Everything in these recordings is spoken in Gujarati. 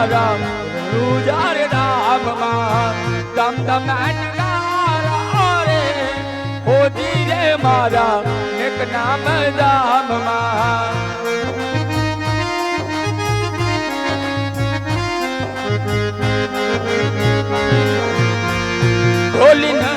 मारा रुजार धाम मां दम दम रे होजी रे मारा एक नाम धाम मां ढोली न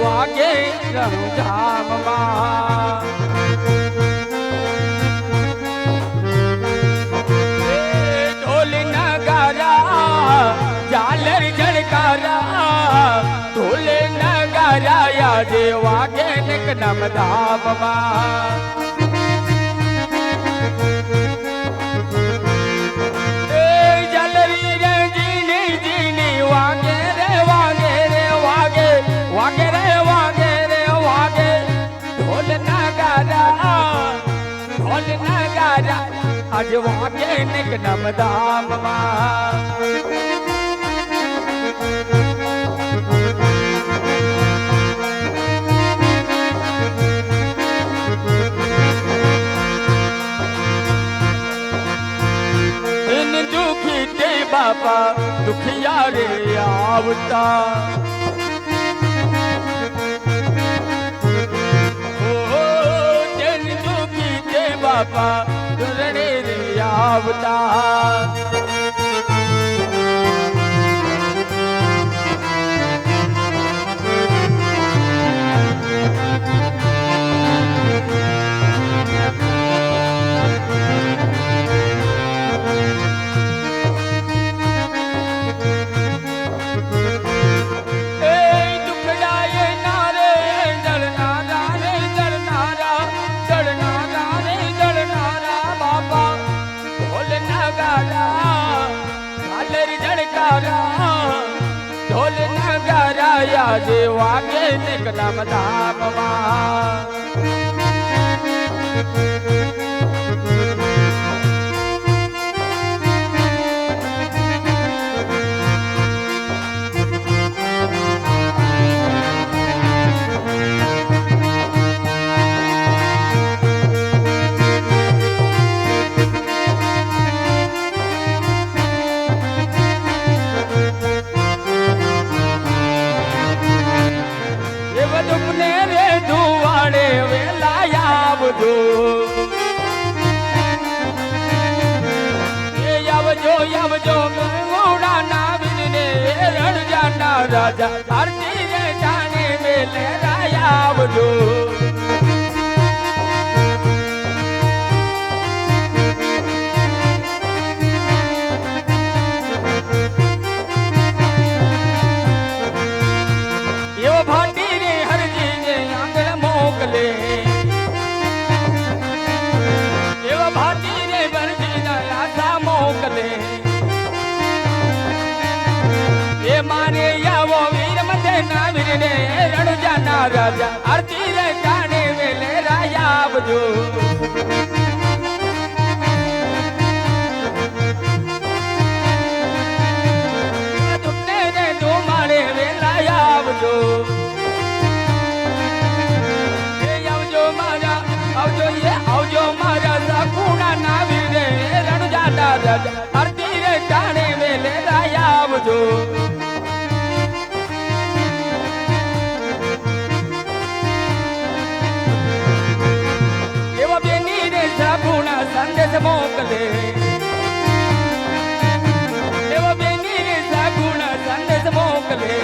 वागे रंजाम ढोल नगारा झालर झड़कारा ढोल नगारा याद वागे निक नम धाम जलरी रे जीनी जीनी वागे रे वागे रे वागे वागे रे वागे रे वागे ढोल नगारा आज वागे निक नम धाम इन दुखी ते बापा दुखिया रे आवता बापा दुरने रे आवता ढोल नगारा याद वागे निक नम धाम दुपने रे दुआड़े वेला आवजो आवजो गोड़ा ना बिने रण जाना राजा आरती रे जाने मेले राया आवजो मारे या वो वीर मते ना वीरने रण जाना राजा आरती रे जाने वेले राया आवजो तुमने ने दो मारे वेला आवजो आवजो मारा सकुना ना वीरने रण जाना राजा आरती रे जाने वेले राया आवजो संदेश मोकले एवो बेनी रे सगुण संदेश मोकले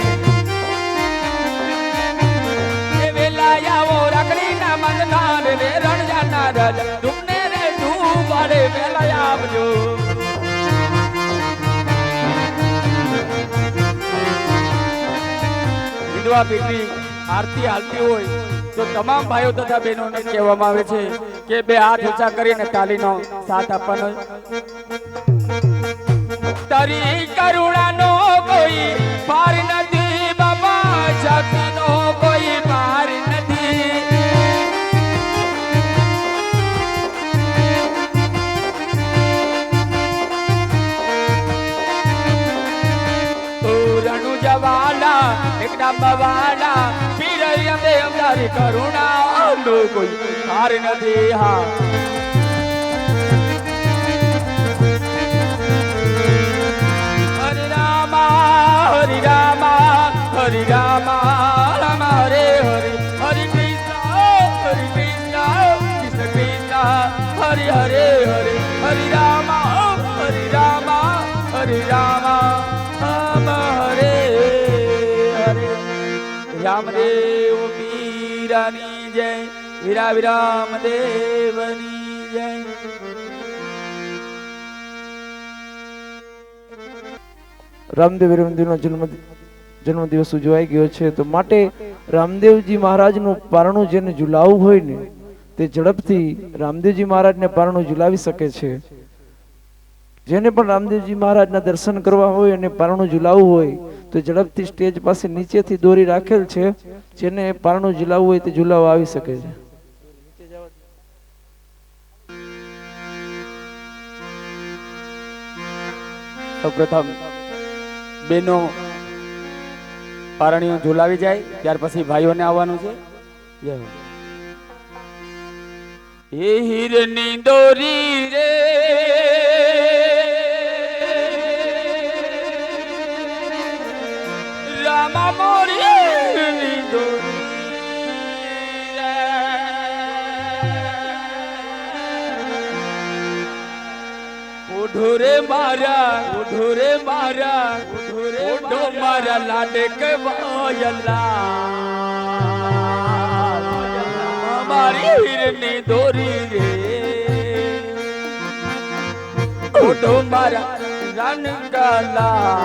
ए वेला वो रखड़ी ना मंदनार रे रण जाना राजा तुमने रे तू बड़े वेला आवजो विधवा पीठी आरती हालती होय तो तमाम भाइयों तथा बहनों ने कहेवामां आवे छे के बे हाथ ऊंचा करीने तालीनो साथ आपવાનો तारी करुणानो कोई पार नथी बाबा शक्तिनो कोई पार नथी રામ વાલા પીર દેવ તારી કરુણા નો કોઈ હાર નથી હા હરે રામ રામ હરે હરે હરે કૃષ્ણ કૃષ્ણ કૃષ્ણ હરે હરે હરે હરે રામ હરે રામ હરે હરે રામદેવ પીરાની જય વીરા વિરામ દેવની જય રામદેવ વિરમદેવનો જન્મદિવસ ઉજવાઈ ગયો છે તો માટે રામદેવજી મહારાજનું પારણું જેને ઝુલાવવું હોય ને તે ઝડપથી રામદેવજી મહારાજને પારણું ઝુલાવી શકે છે જેને પણ રામદેવજી મહારાજના દર્શન કરવા હોય અને પારણું ઝુલાવવું હોય તો ઝડપથી સ્ટેજ પાસે નીચેથી દોરી રાખેલ છે જેને પારણું ઝુલાવવું હોય તે ઝુલાવવા આવી શકે છે સૌપ્રથમ બેનો પારણીઓ ઝુલાવી જાય ત્યાર પછી ભાઈઓને આવવાનું છે એ હીરની દોરી રે રામા મોરી દોરી ઉઢોરે મારા ઉઢો મારા લાડક વાયલા મારી હીરની દોરી રે ઉઢો મારા રણકાલાલ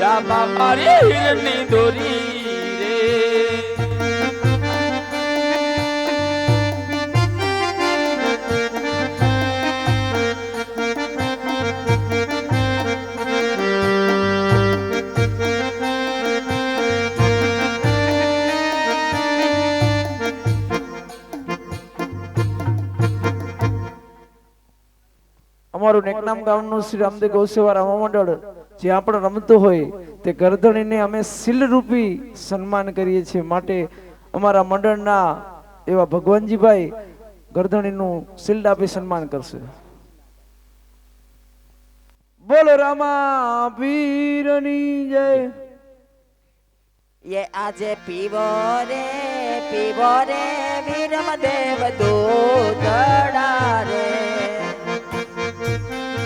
રામા મારી હીરની દોરી રે અમારું નેકનામ ગામનું શ્રી રામદેવ ગૌસેવા રામા મંડળ જ્યાં પણ રમતું હોય તે ગરદણીને અમે શિલ રૂપી સન્માન કરીએ છીએ માટે અમારા મંડળના એવા ભગવાનજીભાઈ ગરદણીનું શિલ્ડ આપી સન્માન કરશે બોલો રામા પીરની જય ये આજે પીવો રે વીરમ દેવ દૂધડા રે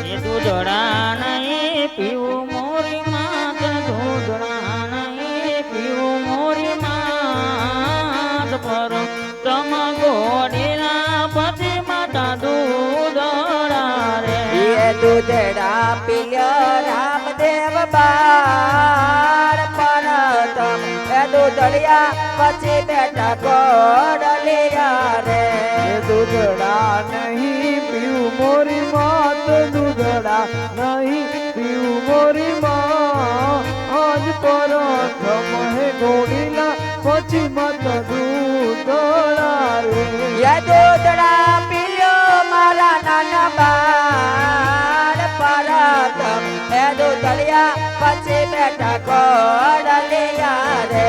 એ દૂધડા નહીં પીવું મોરી માત દૂધડા નહીં પીવું મોરી માત પર તમ ગોડીના પતિ માતા દૂધડા રે એ દૂધડા પીલ્યો રામદેવ બાળ પરતમ એ દૂધડિયા પછી બેટા કોડલિયા રે એ દૂધડા નહીં પીવું મોરી માત દૂધડા નહીં પીવું મોરી માં આજ પ્રથમ હે ઘોડીલા પછી મત દૂધડા રે એ દૂધડા પીલ્યો મારા નાના બાળ પરતમ એ દૂધડિયા પછી બેટા કોડલિયા રે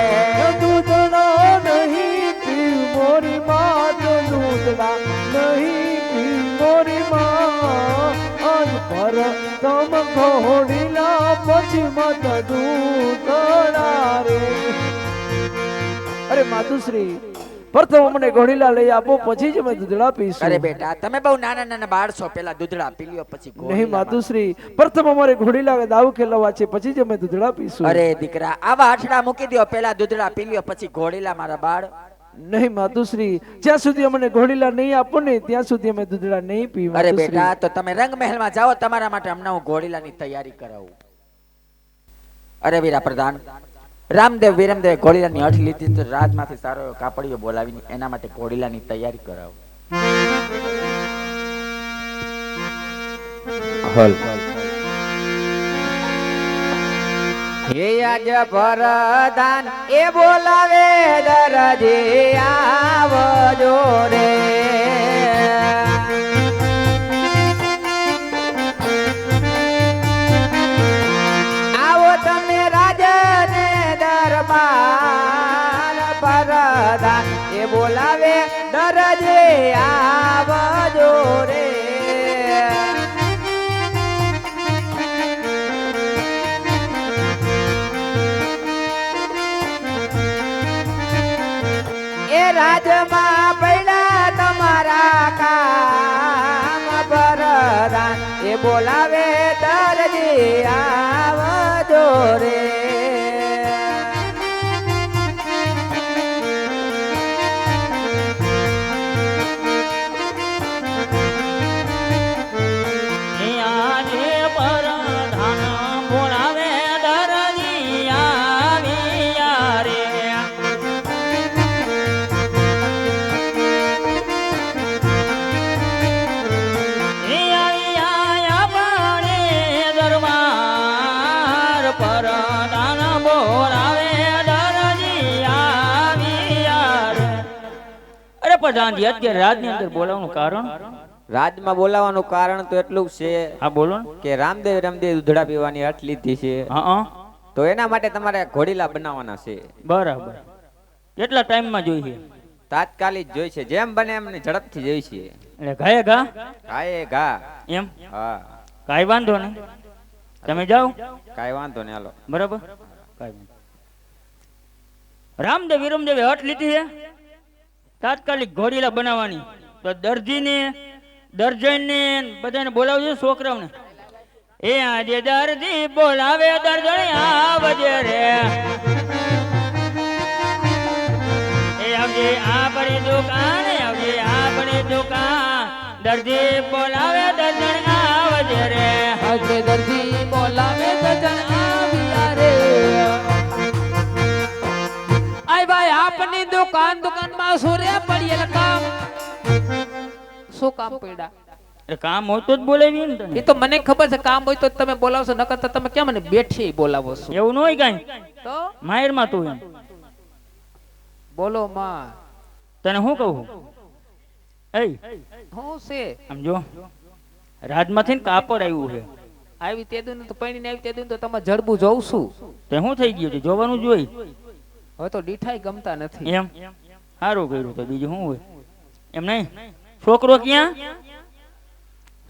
દૂધડા નહીં પીવું મોરી માત દૂધડા નહીં પીવું મોરી માં આજ પ્રથમ ઘોડીલા પછી મત દૂધડા રે અરે માતુશ્રી પ્રથમ અમને ઘોડીલા લઈ આપો પછી જ અમે દૂધડા પીશું અરે બેટા તમે બહુ નાના નાના બાળ છો પેલા દૂધડા પી લ્યો પછી નહીં ઘોડીલામાં. માતુશ્રી પ્રથમ અમારે ઘોડીલા દાવ ખેલવા છે પછી જ અમે દૂધડા પીશું અરે દીકરા આવા આઠડા મૂકી દો પેલા દૂધડા પી લ્યો પછી ઘોડીલા મારા બાળ નહીં માતુશ્રી જ્યાં સુધી અમને ઘોડીલા નહીં આપો ને ત્યાં સુધી અમે દૂધડા નહીં પી અરે બેટા તો તમે રંગ મહેલમાં જાઓ તમારા માટે હમણાં હું ઘોડીલાની તૈયારી કરાવું અરે વીરા પ્રધાન રામદેવ વીરમદેવ ઘોડીલાની હઠ લીધી તો રાજમાંથી સારો એવો કાપડીઓ બોલાવીને એના માટે ઘોડીલાની તૈયારી કરાવું હલ હે આજ પ્રધાન એ બોલાવે દરજી આવજો રે આવો તમે રાજને દરબાર રાજમાં પૈડા તમારા કામ પરદાન એ બોલાવે દરજી આવજો રે આજે પરધાન બોલાવે દરજી આવ્યા રે એ આવ્યા આપણે દરબાર પરધાન બોલાવે દરજી આવ્યા રે અરે પ્રધાનજી અત્યારે રાજની અંદર બોલાવવાનું કારણ રાજમાં બોલાવાનું કારણ તો એટલું જ છે હા બોલો ને કે રામદેવ દૂધડા પીવાની અટ લીધી છે હા તો એના માટે તમારે ઘોડીલા બનાવવાના છે બરાબર કેટલા ટાઈમમાં જોઈએ તાત્કાલિક જોઈશે જેમ બને એમને ઝડપથી જોઈશે એટલે ઘાયે ઘા કાંઈ ઘા એમ હા કાંઈ વાંધો નહીં તમે જાઓ કાંઈ વાંધો નહીં હાલો બરાબર કાંઈ વાંધો રામદેવ વિરમદેવે હટ લીધી છે તાત્કાલિક ઘોડીલા બનાવવાની તો દરજીને દર્જનને બધાને બોલાવજો છોકરાઓને એ આજે દરજી બોલાવે દર્જણ આવજે રે એ આવજે આપણી દુકાન આવજે આપણી દુકાન દરજી બોલાવે દર્જણ આવજે રે આજે દરજી બોલાવે દર્જન આવ્યા રે આય ભાઈ આપની દુકાનમાં સુરે પડેલ કામ શું કામ પડ્યા એ કામ હોય તો જ બોલાવીએ ને તને. એ તો મને ખબર છે કામ હોય તો જ તમે બોલાવશો નકર તો તમે કેમ મને બેઠી બોલાવો છો એવું ન હોય કાંઈ તો માયરમાં તું એમ બોલો માં તને શું કહું એ હું છે આમ જો રાજમાંથી ને કાપડ આવ્યું છે આવી તે દુન તો પૈણીને આવી તે દુન તો તમે જડબું જોઉં છું તે શું થઈ ગયું છે જોવાનું જોઈ હવે તો દીઠાઈ ગમતા નથી એમ સારું કર્યું તો બીજું શું હોય એમ નહીં છોકરો ક્યાં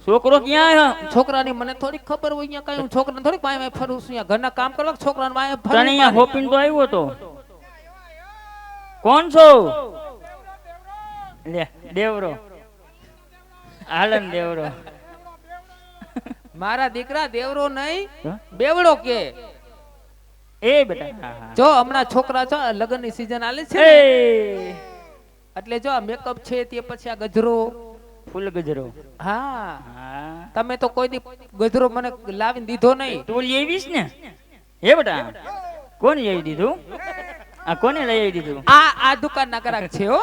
છોકરો ક્યાં છોકરાની મને થોડી ખબર હોય અહીંયા કઈ હું છોકરાને થોડી પાય ફરું છું અહીંયા ઘરના કામ કરો છોકરાને પાય તને અહીંયા હોપીન તો આવ્યો તો કોણ છો લે દેવરો આલમ દેવરો મારા દીકરા દેવરો નહીં હા? બેવડો કે એ બેટા હા, હા. જો હમણાં છોકરા છો લગ્નની સીઝન આલે છે એ ને, એટલે જો આ મેકઅપ છે તે પછી આ ગજરો ફૂલ ગજરો હા હા તમે તો કોઈ દી ગજરો મને લાવીને દીધો નહીં તું લઈ આવીશ ને એ બેટા કોણ લઈ આવી દીધું આ કોને લઈ આવી દીધું આ દુકાનના ગ્રાહક છે હો